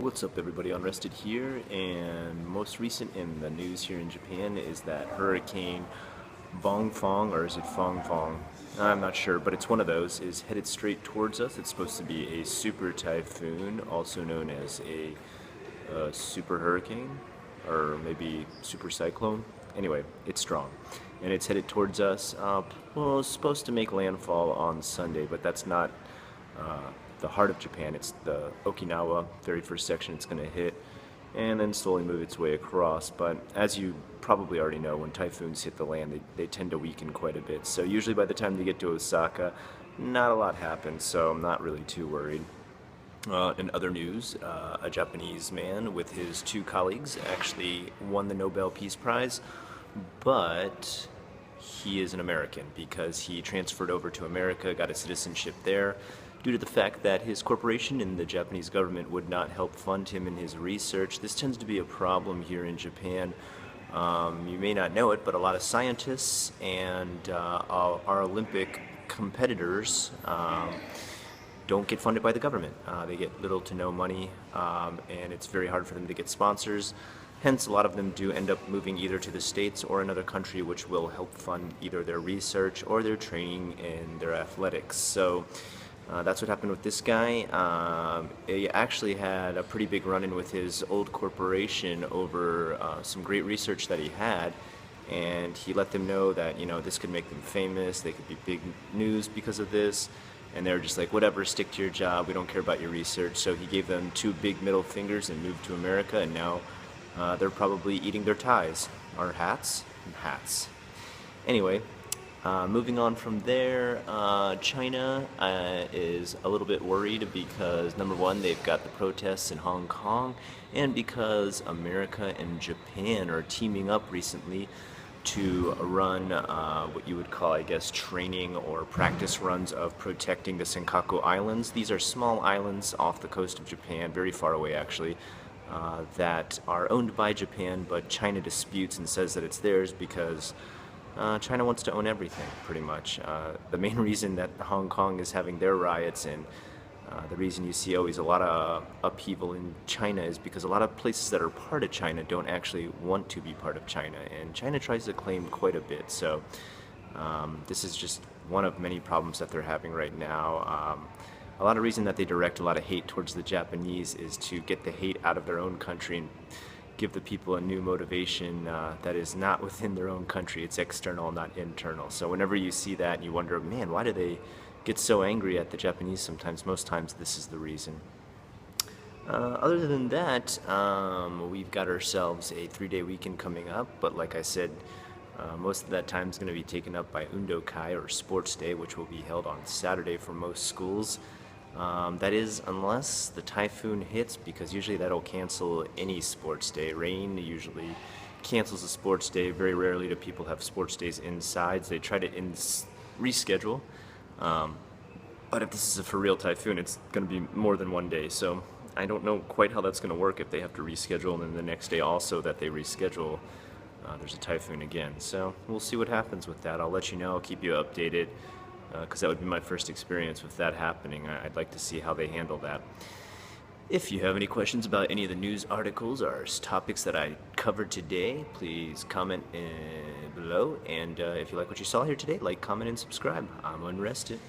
What's up everybody, Unrested here, and most recent in the news here in Japan is that Hurricane Bongfong, or is it Fong Fong? I'm not sure, but it's one of those, is headed straight towards us. It's supposed to be a super typhoon, also known as a super hurricane, or maybe super cyclone. Anyway, it's strong, and it's headed towards us. Well, it's supposed to make landfall on Sunday, but that's not the heart of Japan. It's the Okinawa, very first section it's going to hit, and then slowly move its way across. But as you probably already know, when typhoons hit the land, they tend to weaken quite a bit. So usually by the time they get to Osaka, not a lot happens, so I'm not really too worried. In other news, a Japanese man with his two colleagues actually won the Nobel Peace Prize, but he is an American because he transferred over to America, got a citizenship there, due to the fact that his corporation and the Japanese government would not help fund him in his research. This tends to be a problem here in Japan. You may not know it, but a lot of scientists and our Olympic competitors don't get funded by the government. They get little to no money, and it's very hard for them to get sponsors. Hence, a lot of them do end up moving either to the States or another country, which will help fund either their research or their training and their athletics. So that's what happened with this guy. He actually had a pretty big run-in with his old corporation over some great research that he had, and he let them know that, you know, this could make them famous, they could be big news because of this, and they were just like, whatever, stick to your job, we don't care about your research. So he gave them two big middle fingers and moved to America, and now they're probably eating their ties, or hats? Hats. Anyway, moving on from there, China is a little bit worried because, number one, they've got the protests in Hong Kong, and because America and Japan are teaming up recently to run what you would call, I guess, training or practice runs of protecting the Senkaku Islands. These are small islands off the coast of Japan, very far away actually, that are owned by Japan, but China disputes and says that it's theirs because China wants to own everything, pretty much. The main reason that Hong Kong is having their riots and the reason you see always a lot of upheaval in China is because a lot of places that are part of China don't actually want to be part of China, and China tries to claim quite a bit. So this is just one of many problems that they're having right now. A lot of reason that they direct a lot of hate towards the Japanese is to get the hate out of their own country and give the people a new motivation that is not within their own country. It's external, not internal. So whenever you see that, you wonder, man, why do they get so angry at the Japanese sometimes? Most times this is the reason. Other than that, we've got ourselves a 3-day weekend coming up, but like I said, most of that time is going to be taken up by Undokai, or Sports Day, which will be held on Saturday for most schools. That is, unless the typhoon hits, because usually that'll cancel any sports day. Rain usually cancels a sports day. Very rarely do people have sports days inside. They try to reschedule. But if this is a for real typhoon, it's going to be more than one day. So I don't know quite how that's going to work if they have to reschedule, and then the next day also that they reschedule, there's a typhoon again. So we'll see what happens with that. I'll let you know. I'll keep you updated, because that would be my first experience with that happening. I'd like to see how they handle that. If you have any questions about any of the news articles or topics that I covered today, please comment below. And if you like what you saw here today, like, comment, and subscribe. I'm Unrested.